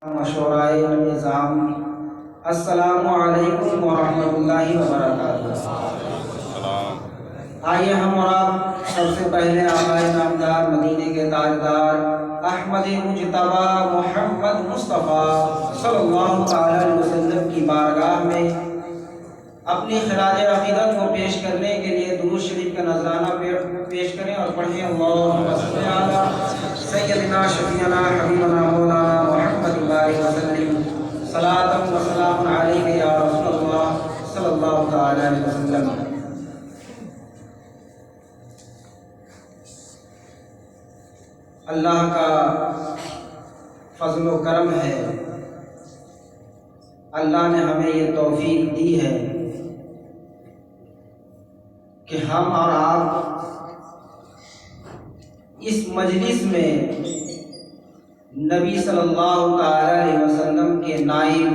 مشورائے نظام السلام علیکم ورحمۃ اللہ وبرکاتہ۔ آئیے ہم اور آپ سب سے پہلے آقائے نامدار مدینے کے تاجدار احمد مجتبی محمد مصطفیٰ صلی اللہ تعالی علیہ وسلم کی بارگاہ میں اپنی خراج عقیدت کو پیش کرنے کے لیے درود شریف کا نذرانہ پیش کریں اور پڑھیں اللہم صلی علی سیدنا شفیعنا حبیبنا مولانا محمد وسلم صلاۃ و سلام علیک یا رسول اللہ صلی اللہ تعالی علیہ وسلم۔ اللہ کا فضل و کرم ہے، اللہ نے ہمیں یہ توفیق دی ہے کہ ہم اور آپ اس مجلس میں نبی صلی اللہ تعالی علیہ وسلم کے نائب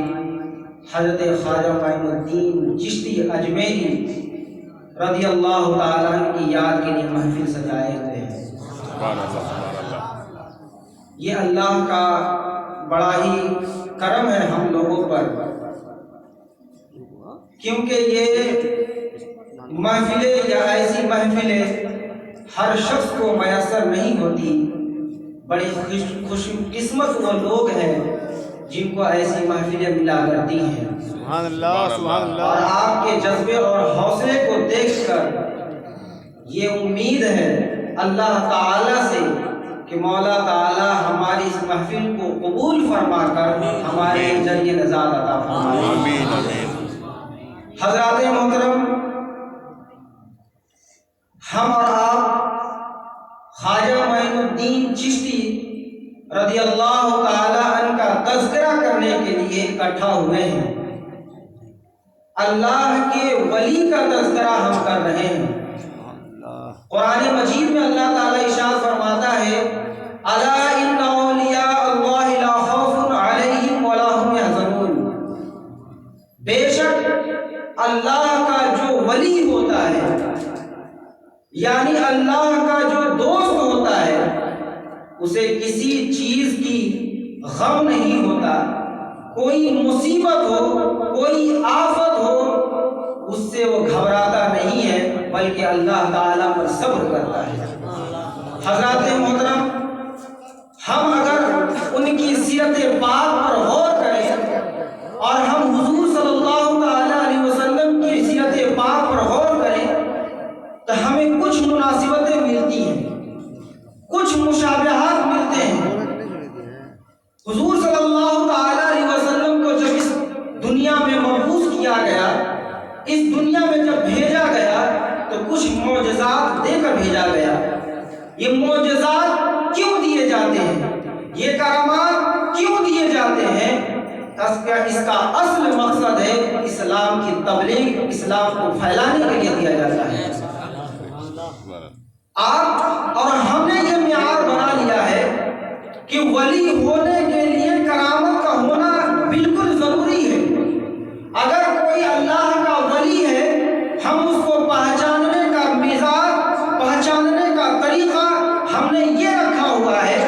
حضرت خواجہ معین الدین چشتی اجمیری رضی اللہ تعالیٰ عنہ کی یاد کے لیے محفل سجائے ہوئے ہیں۔ یہ اللہ کا بڑا ہی کرم ہے ہم لوگوں پر، کیونکہ یہ محفلیں یا ایسی محفلیں ہر شخص کو میسر نہیں ہوتی۔ بڑی خوش قسمت وہ لوگ ہیں جن کو ایسی محفلیں ملا کرتی ہیں۔ سبحان اللہ، سبحان اللہ۔ اور آپ کے جذبے اور حوصلے کو دیکھ کر یہ امید ہے اللہ تعالی سے کہ مولا تعالی ہماری اس محفل کو قبول فرما کر ہمارے ذریعے نجات عطا فرمائے۔ آمین آمین۔ حضرات محترم، ہم اور آپ خواجہ معین الدین چشتی رضی اللہ تعالی عنہ کا تذکرہ کرنے کے لیے اکٹھا ہوئے ہیں۔ اللہ کے ولی کا تذکرہ ہم کر رہے ہیں۔ قرآن مجید میں اللہ تعالی ارشاد فرماتا ہے الا ان اولیاء اللہ لا خوف علیہم ولا هم يحزنون، بے شک اللہ کا جو ولی ہوتا ہے، یعنی اللہ کا جو دوست ہوتا ہے، اسے کسی چیز کی غم نہیں ہوتا۔ کوئی مصیبت ہو، کوئی آفت ہو، اس سے وہ گھبراتا نہیں ہے بلکہ اللہ تعالیٰ پر صبر کرتا ہے۔ حضرات محترم، ہم اگر ان کی سیرت پاک پر غور کریں اور ہم حضور صلی اللہ تعالی علیہ وسلم کی سیرت پاک پر غور کریں تو ہمیں کچھ مناسبتیں ملتی ہیں، کچھ مشابہات ملتے ہیں۔ حضور صلی اللہ تعالی علیہ وسلم کو جب اس دنیا میں مبعوث کیا گیا، اس دنیا میں جب بھیجا گیا تو کچھ معجزات دے کر بھیجا گیا۔ یہ معجزات کیوں دیے جاتے ہیں؟ یہ کرامات کیوں دیے جاتے ہیں؟ اس کا اصل مقصد ہے اسلام کی تبلیغ، اسلام کو پھیلانے کے لیے دیا جاتا ہے۔ آپ اور ہم نے یہ معیار بنا لیا ہے کہ ولی ہونے کے لیے کرامت کا ہونا بالکل ضروری ہے۔ اگر کوئی اللہ کا ولی ہے، ہم اس کو پہچاننے کا مزاج، پہچاننے کا طریقہ ہم نے یہ رکھا ہوا ہے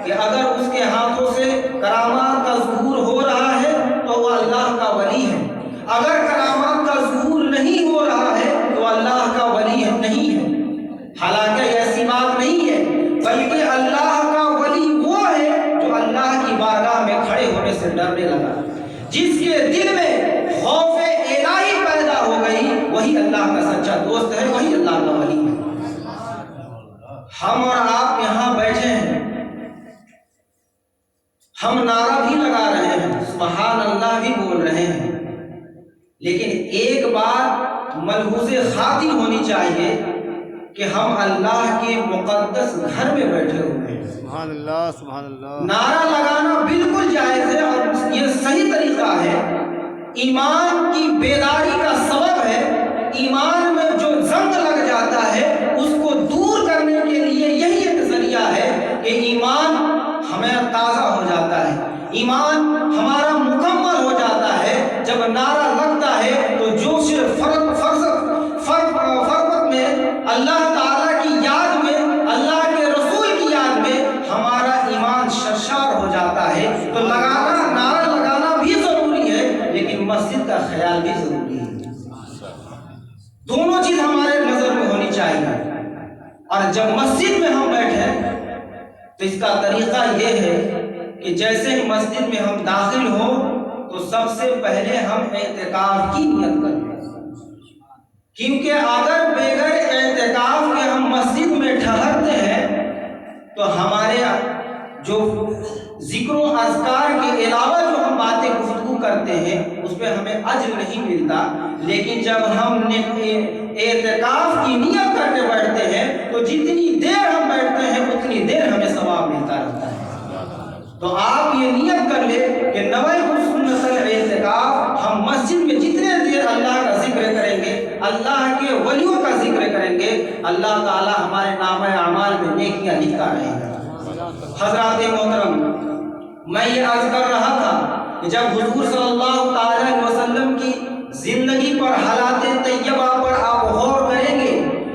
کہ اگر اس کے ہاتھوں سے کرامات کا ظہور ہو رہا ہے تو وہ اللہ کا ولی ہے، اگر کرامات کا ظہور نہیں ہو رہا ہے تو اللہ کا ولی نہیں ہے۔ حالانکہ ایسی بات نہیں ہے، بلکہ اللہ کا ولی وہ ہے جو اللہ کی بارگاہ میں کھڑے ہونے سے ڈرنے لگا، جس کے دل میں خوف الہی پیدا ہو گئی، وہی اللہ کا سچا دوست ہے، وہی اللہ کا ولی ہے۔ ہم اور آپ یہاں بیٹھے ہیں، ہم نعرہ بھی لگا رہے ہیں، سبحان اللہ بھی بول رہے ہیں، لیکن ایک بات ملحوظ خاطر ہونی چاہیے کہ ہم اللہ کے مقدس گھر میں بیٹھے ہوئے ہیں۔ سبحان اللہ، سبحان اللہ۔ نعرہ لگانا بالکل جائز ہے اور یہ صحیح طریقہ ہے، ایمان کی بیداری کا سبب ہے۔ ایمان میں جو زنگ لگ جاتا ہے اس کو دور کرنے کے لیے یہی ایک ذریعہ ہے کہ ایمان ہمیں تازہ ہو جاتا ہے، ایمان ہمارا مکمل ہو جاتا ہے۔ جب نعرہ لگتا ہے تو جوش فرقت میں، اللہ تعالیٰ کی یاد میں، اللہ کے رسول کی یاد میں ہمارا ایمان سرشار ہو جاتا ہے۔ تو لگانا خیال بھی ضروری ہے۔ دونوں چیز ہمارے نظر میں ہونی چاہیے۔ اور جب مسجد میں ہم بیٹھے تو اس کا طریقہ یہ ہے کہ جیسے مسجد میں ہم داخل ہوں تو سب سے پہلے ہم اعتکاف کی نیت کریں، کیونکہ اگر بغیر اعتکاف کے ہم مسجد میں ٹھہرتے ہیں تو ہمارے جو ذکر و اذکار کے علاوہ جو ہم باتیں گفتگو کرتے ہیں اس پہ ہمیں اجر نہیں ملتا، لیکن جب ہم اعتکاف کی نیت کر کے بیٹھتے ہیں تو جتنی دیر ہم بیٹھتے ہیں اتنی دیر ہمیں ثواب ملتا رہتا ہے۔ تو آپ یہ نیت کر لیں کہ نویت سنت الاعتکاف، ہم مسجد میں جتنے دیر اللہ کا ذکر کریں گے، اللہ کے ولیوں کا ذکر کریں گے، اللہ تعالی ہمارے نامہ اعمال میں نیکیاں لکھتا رہے گا۔ حضرات محترم، میں یہ عرض کر رہا تھا کہ جب حضور صلی اللہ تعالی علیہ وسلم کی زندگی پر، حالات طیبہ پر آپ غور کریں گے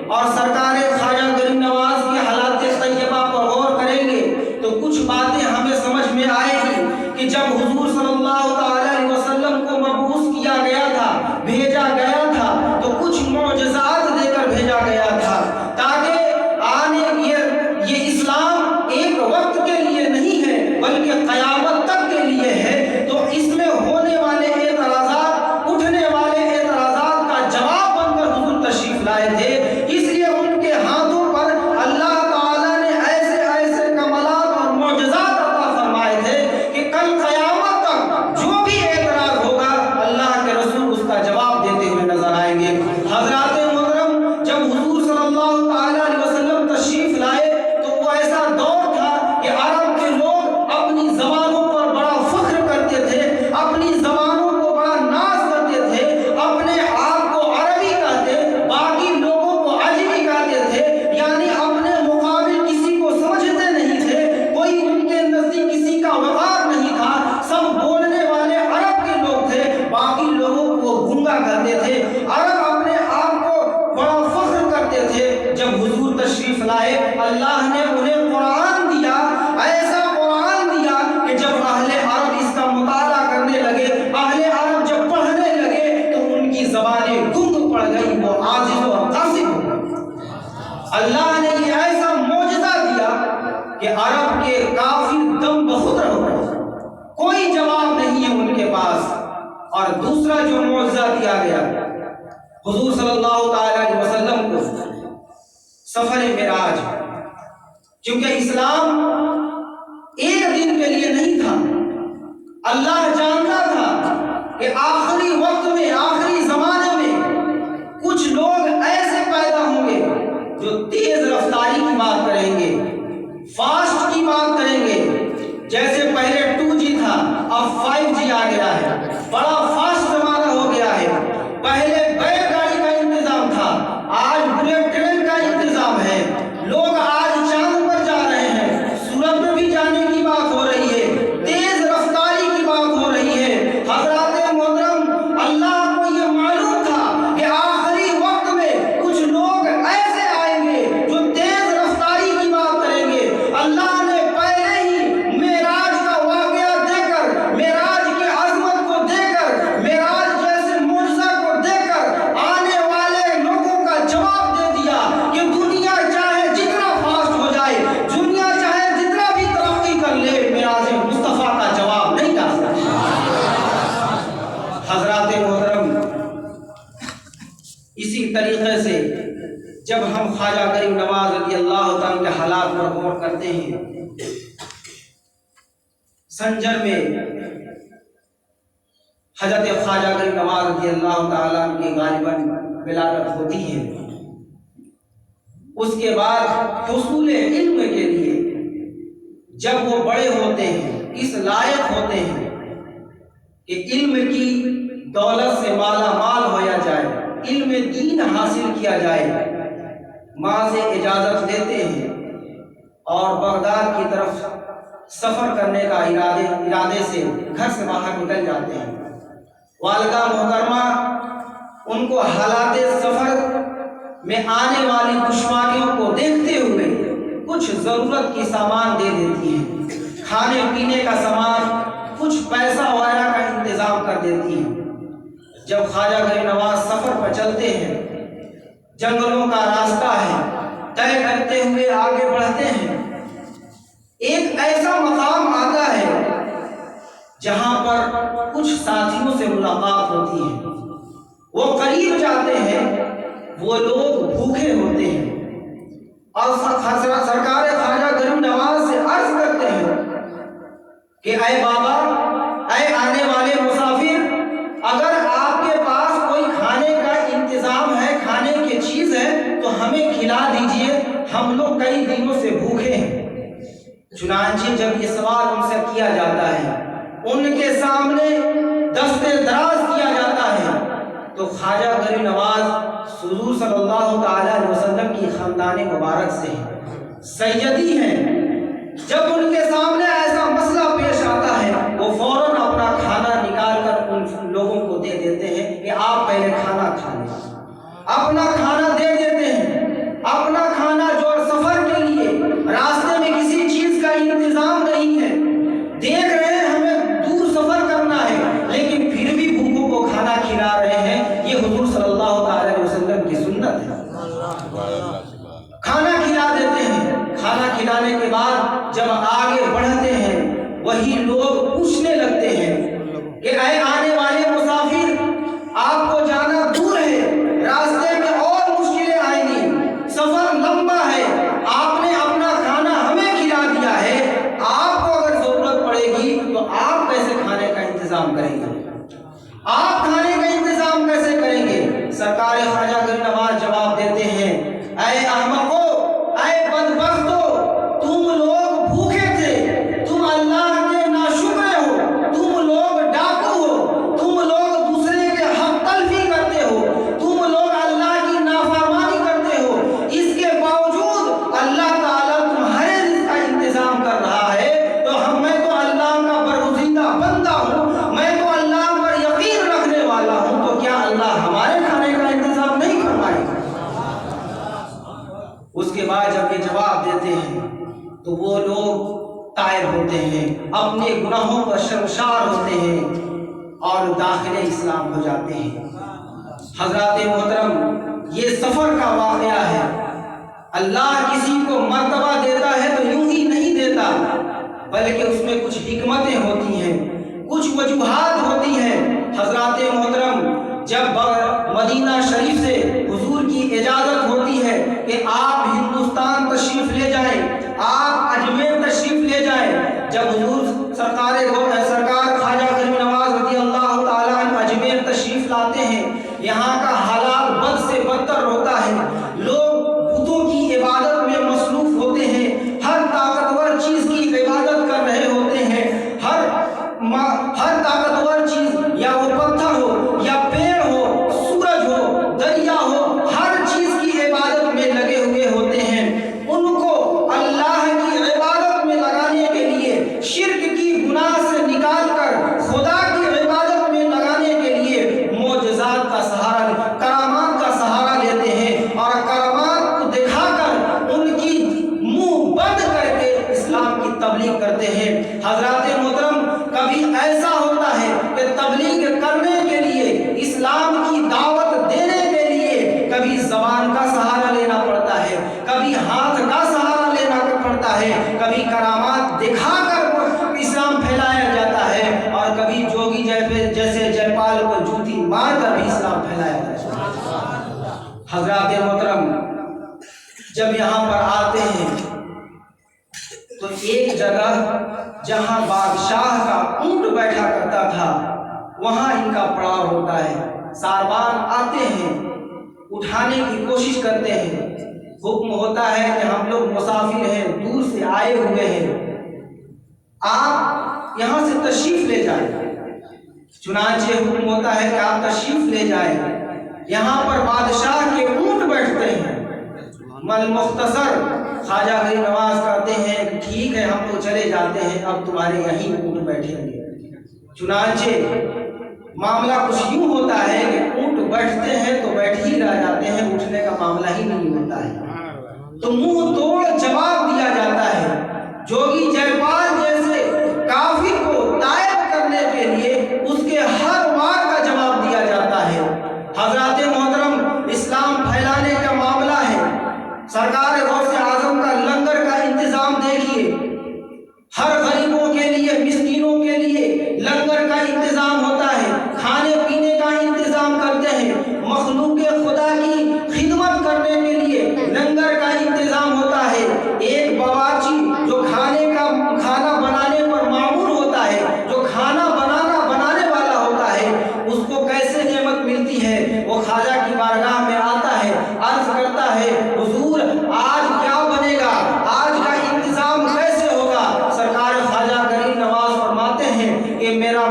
اور سرکار خواجہ غریب نواز کی حالات طیبہ پر غور کریں گے تو کچھ باتیں ہمیں سمجھ میں آئے گی کہ جب حضور صلی اللہ تعالی علیہ وسلم کو مبعوث کیا گیا تھا، بھیجا گیا تھا، تو کچھ معجزات دے کر بھیجا گیا تھا تاکہ آنے یہ اسلام ایک وقت کے لیے نہیں ہے بلکہ قیامت تک کے لیے ہے۔ تو اس میں ہونے والے اعتراضات، اٹھنے والے اعتراضات کا جواب بن کر حضور تشریف لائے تھے، اس لیے ان کے ہاتھوں پر اللہ تعالیٰ نے ایسے ایسے کمالات اور معجزات عطا فرمائے تھے کہ کل قیامت تک جو بھی اعتراض ہوگا اللہ کے رسول اس کا جواب دیتے ہوئے نظر آئیں گے۔ حضرات محترم، جب حضور صلی اللہ تعالیٰ علیہ وسلم تشریف لائے تو وہ ایسا دور تھا کہ عرب کے لوگ اپنی زبانوں پر بڑا فخر کرتے تھے، اپنی زبانوں کو بڑا ناز کرتے تھے، اپنے آپ کو عربی کہتے، باقی لوگوں کو عجمی کہتے تھے، یعنی اپنے مقابل کسی کو سمجھتے نہیں تھے، کوئی ان کے نزدیک کسی کا وقار نہیں تھا، سب بولنے والے عرب کے لوگ تھے، باقی لوگوں کو وہ گونگا کہتے تھے۔ عرب اپنے آپ کو بڑا فخر کرتے تھے۔ جب حضور تشریف لائے اللہ نے انہیں قرآن دیا، ایسا قرآن دیا کہ جب اہل عرب اس کا مطالعہ کرنے لگے، اہل عرب جب پڑھنے لگے تو ان کی زبانیں گنگ پڑ گئی، وہ عاجز اور قاصر ہو گئے۔ اللہ نے یہ ایسا معجزہ دیا کہ عرب کے کافر دم بخود رہ گئے، کوئی جواب نہیں ہے ان کے پاس۔ اور دوسرا جو معجزہ دیا گیا حضور صلی اللہ تعالی علیہ وسلم کو سفر معراج، کیونکہ اسلام ایک دن کے لیے نہیں تھا، اللہ جانتا تھا کہ آخری وقت میں، آخری زمانے میں کچھ لوگ ایسے پیدا ہوں گے جو تیز رفتاری کی بات کریں گے، فاسٹ کی بات کریں گے۔ جیسے پہلے 2G تھا، اب 5G آ گیا ہے، بڑا فاسٹ زمانہ ہو گیا ہے۔ پہلے بیل گاڑی کا انتظام تھا، آج بلیٹ ٹرین کا انتظام ہے، لوگ آج چاند پر جا رہے ہیں، سورج میں بھی جانے کی بات ہو رہی ہے، تیز رفتاری کی بات ہو رہی ہے۔ حضرات محترم، اللہ کو یہ معلوم تھا کہ آخری وقت میں کچھ لوگ ایسے آئیں گے جو تیز رفتاری کی بات کریں گے۔ اللہ نے پہلے ہی معراج کا واقعہ دے کر، معراج کی عظمت کو دے کر، معراج جیسے معجزہ کو دے کر آنے والے لوگوں کا جواب دے دیا کہ دنیا چاہے جتنا فاسٹ ہو جائے، دنیا چاہے جتنا بھی ترقی کر لے، معراج مصطفیٰ کا جواب نہیں ڈال سکتا۔ حضرات محترم، اسی طریقے سے جب ہم خواجہ غریب نواز رضی اللہ تعالیٰ کے حالات پر غور کرتے ہیں، سنجر میں حضرت خواجہ غریب نواز رضی اللہ تعالیٰ کی غالباً ولادت ہوتی ہے۔ اس کے بعد حصول علم کے لیے جب وہ بڑے ہوتے ہیں، اس لائق ہوتے ہیں کہ علم کی دولت سے مالا مال ہویا جائے، علم دین حاصل کیا جائے، ماں سے اجازت لیتے ہیں اور بغداد کی طرف سفر کرنے کا ارادے سے گھر سے باہر نکل جاتے ہیں۔ والدہ محترمہ ان کو حالات سفر میں آنے والی دشواریوں کو دیکھتے ہوئے کچھ ضرورت کی سامان دے دیتی ہیں، کھانے پینے کا سامان، کچھ پیسہ وغیرہ کا انتظام کر دیتی ہیں۔ جب خواجہ غریب نواز سفر پر چلتے ہیں، جنگلوں کا راستہ ہے، طے کرتے ہوئے آگے بڑھتے ہیں، ایک ایسا مقام آتا ہے جہاں پر کچھ ساتھیوں سے ملاقات ہوتی ہے۔ وہ قریب جاتے ہیں، وہ لوگ بھوکے ہوتے ہیں اور سرکار خواجہ غریب نواز سے عرض کرتے ہیں کہ اے بابا، اے آنے والے مسافر، اگر آپ کے پاس کوئی کھانے کا انتظام ہے، کھانے کی چیز ہے تو ہمیں کھلا دیجئے، ہم لوگ کئی دنوں سے بھوکے ہیں۔ چنانچہ جب یہ سوال ان سے کیا جاتا ہے، ان کے سامنے دست دراز کیا جاتا ہے، تو خواجہ غریب نواز حضور صلی اللہ تعالی علیہ وسلم کی خاندان مبارک سے ہیں، سیدی ہیں۔ جب ان کے سامنے ایسا مسئلہ پیش آتا ہے، وہ فوراً اپنا کھانا نکال کر ان لوگوں کو دے دیتے ہیں کہ آپ پہلے کھانا کھا لیں۔ اپنا کھانا دے دیتے ہیں، اپنا کھانا جو سفر کے لیے راستے میں کسی چیز کا انتظام نہیں ہے، دیکھ رہے ہیں ہمیں دور سفر کرنا ہے لیکن پھر بھی بھوکوں کو کھانا کھلا رہے ہیں، یہ حضور صلی اللہ تعالی علیہ وسلم کی سنت ہے۔ کھانا کھلا دیتے ہیں، کھانا کھلانے کے بعد جب آگے بڑھتے ہیں، وہی لوگ پوچھنے لگتے ہیں کہ اے آنے والے مسافر، آپ کو جانا دور ہے، راستے میں اور مشکلیں آئیں گی، سفر لمبا ہے، آپ نے اپنا کھانا ہمیں کھلا دیا ہے، آپ کو اگر ضرورت پڑے گی تو آپ کیسے کھانے کا انتظام کریں گے؟ آپ کھانے کا انتظام کیسے کریں گے؟ سرکار خواجہ غریب نواز جواب دیتے ہیں، اے احمقو، اے بدبختو، تم لوگ بھوکے تھے، تم اللہ کے ناشکرے ہو، تم لوگ ڈاکو ہو، تم لوگ دوسرے کے حق تلفی کرتے ہو، تم لوگ اللہ کی نافرمانی کرتے ہو، اس کے باوجود اللہ تعالیٰ تمہارے رزق کا انتظام کر رہا ہے، تو میں تو اللہ کا برگزیدہ بندہ ہوں، میں تو اللہ پر یقین رکھنے والا ہوں، تو کیا اللہ ہمارے کھانے کا انتظام نہیں فرمائے گا؟ اس کے بعد جب یہ جواب دیتے ہیں تو وہ لوگ طائر ہوتے ہیں، اپنے گناہوں پر شرمسار ہوتے ہیں اور داخل اسلام ہو جاتے ہیں۔ حضرات محترم، یہ سفر کا واقعہ ہے۔ اللہ کسی کو مرتبہ دیتا ہے تو یوں ہی نہیں دیتا، بلکہ اس میں کچھ حکمتیں ہوتی ہیں، کچھ وجوہات ہوتی ہیں۔ حضرات محترم، جب مدینہ شریف سے حضور کی اجازت ہوتی ہے کہ آپ ہندوستان تشریف لے جائیں، آپ اجمیر تشریف لے جائیں، جب حضور سرکار خواجہ غریب نواز رضی اللہ تعالیٰ عنہ اجمیر تشریف لاتے ہیں، یہاں کا حالات بد سے بدتر ہوتا ہے، لوگ بتوں کی عبادت میں مصروف ہوتے ہیں، ہر طاقتور چیز کی عبادت کر رہے ہوتے ہیں، ہر طاقتور چیز، یا وہ پتھر ہو یا پیڑ ہو، سورج ہو، دریا ہو، ہر چیز کی عبادت میں لگے ہوئے ہوتے ہیں۔ ان کو اللہ کی عبادت میں لگانے کے لیے، شرک کی گناہ سے نکال کر خدا کی عبادت میں لگانے کے لیے معجزات کا سہارا، کرامات کا سہارا لیتے ہیں، اور کرامات کو دکھا کر ان کی منہ بند کر کے اسلام کی تبلیغ کرتے ہیں۔ حضرات محترم، کبھی ایسا ہوتا ہے کہ تبلیغ کرنے کے لیے، اسلام کی دعوت دینے کے لیے کبھی زبان کا سہارا لینا پڑتا ہے، کبھی ہاتھ کا سہارا لینا پڑتا ہے، کبھی کرامات دکھا کر اسلام پھیلایا جاتا ہے، اور کبھی جوگی جیسے جے پال کو جوتی مار کر بھی اسلام پھیلایا جاتا ہے۔ حضرات محترم، جب یہاں پر آتے ہیں تو ایک جگہ جہاں بادشاہ کا اونٹ بیٹھا کرتا تھا، وہاں ان کا پڑاؤ ہوتا ہے۔ ساربان آتے ہیں، اٹھانے کی کوشش کرتے ہیں، حکم ہوتا ہے کہ ہم لوگ مسافر ہیں، دور سے آئے ہوئے ہیں، آپ یہاں سے تشریف لے جائیں۔ چنانچہ حکم ہوتا ہے کہ آپ تشریف لے جائیں۔ یہاں پر بادشاہ کے اونٹ بیٹھتے ہیں۔ مختصر خواجہ غریب نواز کہتے ہیں کہ ٹھیک ہے، ہم تو چلے جاتے ہیں، اب تمہارے یہیں اونٹ بیٹھیں گے۔ چنانچہ معاملہ کچھ یوں ہوتا ہے کہ اونٹ بیٹھتے ہیں تو بیٹھ ہی رہ جاتے ہیں، اٹھنے کا معاملہ ہی نہیں ہوتا ہے، تو منہ توڑ جواب دیا جاتا ہے۔ جوگی جے پال جیسے کافر کو طائب کرنے کے لیے اس کے ہر وار کا جواب دیا جاتا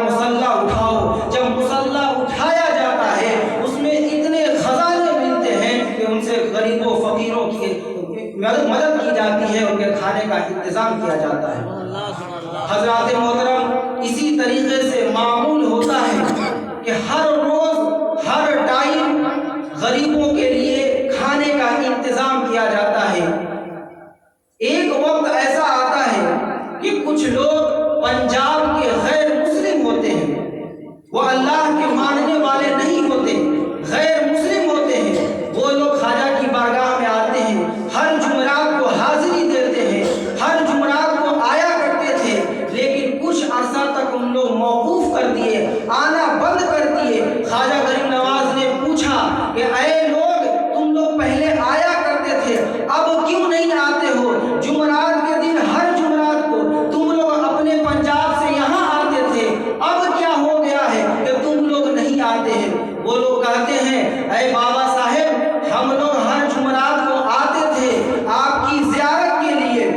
مصلہ اٹھاؤ. جب مصلہ اٹھایا جاتا ہے اس میں اتنے خزانے ملتے ہیں کہ ان سے غریبوں فقیروں کی مدد کی جاتی ہے, ان کے کھانے کا انتظام کیا جاتا ہے. حضرات محترم, اسی طریقے سے معمول ہوتا ہے کہ ہر روز ہر ٹائم غریبوں کے لیے کھانے کا انتظام کیا جاتا ہے. ایک وقت ایسا آتا ہے کہ کچھ لوگ پنجاب کے غیر مسلم ہوتے ہیں, وہ اللہ کے ماننے والے نہیں ہوتے, غیر مسلم ہوتے ہیں. وہ لوگ خواجہ کی بارگاہ میں آتے ہیں, ہر جمعرات کو حاضری دیتے ہیں, ہر جمعرات کو آیا کرتے تھے, لیکن کچھ عرصہ تک ان لوگ موقوف کر دیے, آنا بند کر دیے. خواجہ غریب نواز نے پوچھا کہ اے لوگ, تم لوگ پہلے آیا کرتے تھے, اب کیوں نہیں آتے ہو؟ جمعرات کے دن ہر جمعرات کو تم لوگ اپنے پنجاب سے یہاں آتے تھے, اب کیا ہو گیا ہے کہ تم لوگ نہیں آتے ہیں؟ وہ لوگ کہتے ہیں اے بابا صاحب, ہم لوگ ہر جمعرات کو آتے تھے آپ کی زیارت کے لیے,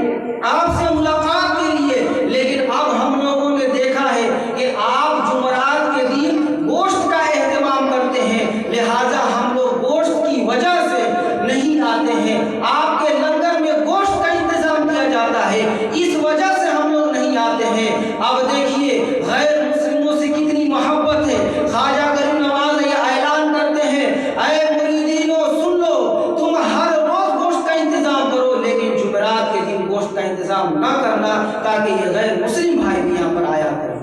آپ سے ملاقات کے لیے, لیکن اب ہم لوگوں نے دیکھا ہے کہ آپ جمعرات کے دن گوشت کا اہتمام کرتے ہیں, لہٰذا ہم لوگ گوشت کی وجہ سے نہیں آتے ہیں. آپ کے لنگر میں گوشت کا انتظام کیا جاتا ہے, اس وجہ سے ہم لوگ نہیں آتے ہیں. اب دیکھیے غیر مسلموں سے کتنی محبت ہے. خواجہ غریب نواز یہ اعلان کرتے ہیں, اے مریدینو سن لو, تم ہر روز گوشت کا انتظام کرو, لیکن جمعرات کے دن گوشت کا انتظام نہ کرنا, تاکہ یہ غیر مسلم بھائی بھی یہاں پر آیا کریں.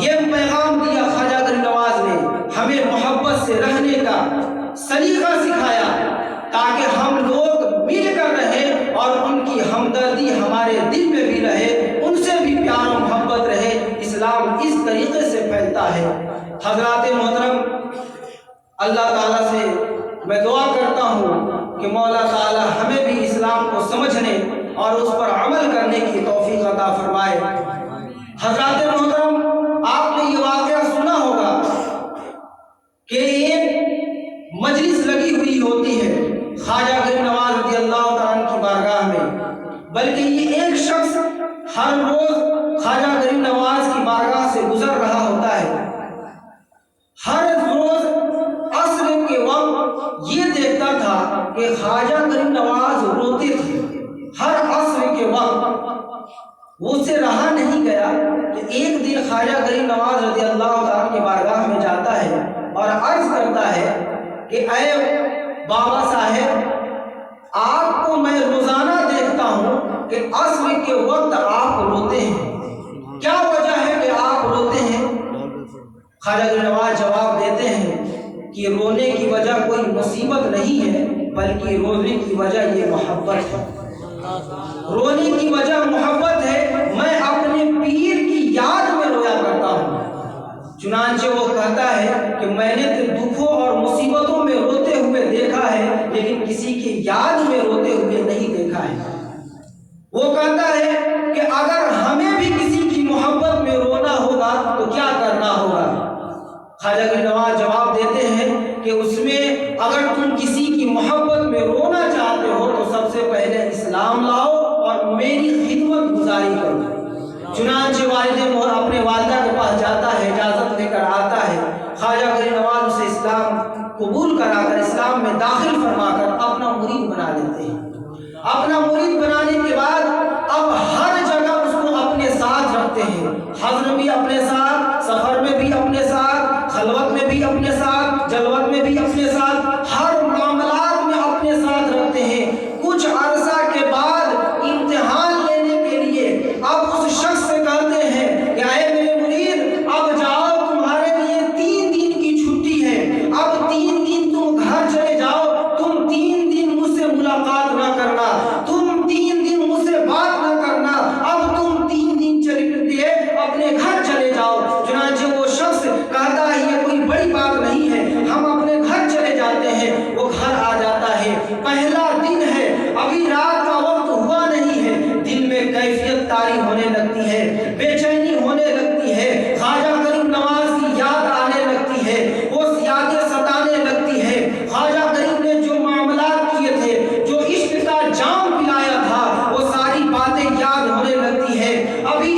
یہ پیغام دیا خواجہ غریب نواز نے, ہمیں محبت سے رہنے کا سلیقہ سکھایا تاکہ ہم لوگ مل کر رہیں اور ان کی ہمدردی ہمارے دل میں بھی رہے, ان سے بھی پیار و محبت رہے. اسلام اس طریقے سے پھیلتا ہے. حضرات محترم, اللہ تعالیٰ سے میں دعا کرتا ہوں کہ مولا تعالیٰ ہمیں بھی اسلام کو سمجھنے اور اس پر عمل کرنے کی توفیق عطا فرمائے. حضرات محترم, آپ نے یہ واقعہ سنا ہوگا کہ ایک مجلس لگی ہوئی ہوتی ہے خواجہ غریب نواز رضی اللہ تعالیٰ عنہ کی بارگاہ میں, بلکہ یہ ایک شخص ہر روز خواجہ غریب نواز کی بارگاہ سے گزر رہا ہوتا ہے. ہر روز عصر کے وقت یہ دیکھتا تھا کہ خواجہ غریب نواز روتے تھے. ہر عصر کے وقت وہ سے رہا نہیں گیا کہ ایک دن خواجہ غریب نواز رضی اللہ تعالیٰ کی بارگاہ میں جاتا ہے اور عرض کرتا ہے کہ اے بابا صاحب, آپ کو میں روزانہ دیکھتا ہوں کہ عصر کے وقت آپ روتے ہیں, کیا وجہ ہے کہ آپ روتے ہیں؟ خواجہ غریب نواز جواب دیتے ہیں کہ رونے کی وجہ کوئی مصیبت نہیں ہے, بلکہ رونے کی وجہ یہ محبت ہے. رونے کی وجہ محبت ہے. میں اپنے پیر کی یاد میں رویا کرتا ہوں. چنانچہ وہ کہتا ہے کہ میں نے تو دکھوں اور مصیبتوں میں روتے ہوئے دیکھا ہے, لیکن کسی کی یاد میں روتے ہوئے نہیں دیکھا ہے. وہ کہتا ہے کہ اگر ہمیں بھی کسی کی محبت میں رونا ہوگا تو کیا کرنا ہوگا؟ خواجہ غریب نواز جواب دیتے ہیں کہ اس میں اگر تم کسی کی محبت میں رونا چاہتے ہو تو سب سے پہلے اسلام لاؤ اور میری خدمت گزاری کرو. چنانچہ والد اپنے والدہ کے پاس جاتا ہے, اجازت لے کر آتا ہے. خواجہ غریب نواز اسے اسلام قبول کرا کر اسلام میں داخل فرما کر اپنا مرید بنا لیتے ہیں. اپنا مرید بنانے کے بعد اب ہر جگہ اس کو اپنے ساتھ رکھتے ہیں. حضر بھی اپنے ساتھ, سفر میں بھی اپنے ساتھ, خلوت میں بھی اپنے ساتھ, جلوت میں بھی اپنے ساتھ, ہر معاملات میں اپنے ساتھ رکھتے ہیں. کچھ عرصہ کے بعد امتحان لینے کے لیے اب اس شخص سے کہتے ہیں کہ اے میرے مرید, اب جاؤ, تمہارے لیے 3 دن کی چھٹی ہے, اب 3 دن تم گھر چلے جاؤ, تم 3 دن مجھ سے ملاقات نہ کرنا, تم 3 دن مجھ سے بات نہ کرنا, اب تم 3 دن چلے اپنے گھر چلے جاؤ. چنانچہ وہ شخص کہتا ہے یہ کوئی بڑی بات نہیں ہے, ہم اپنے گھر چلے جاتے ہیں. وہ گھر آ جاتا ہے, پہلا دن ہے, ابھی رات کا وقت ہوا نہیں ہے, دل میں کیفیت طاری ہونے لگتی ہے, بے چینی ہونے لگتی ہے, خواجہ غریب نواز کی یاد آنے لگتی ہے, وہ یادیں ستانے لگتی ہے. خواجہ غریب نے جو معاملات کیے تھے, جو عشق کا جام پلایا تھا, وہ ساری باتیں یاد ہونے لگتی ہے. ابھی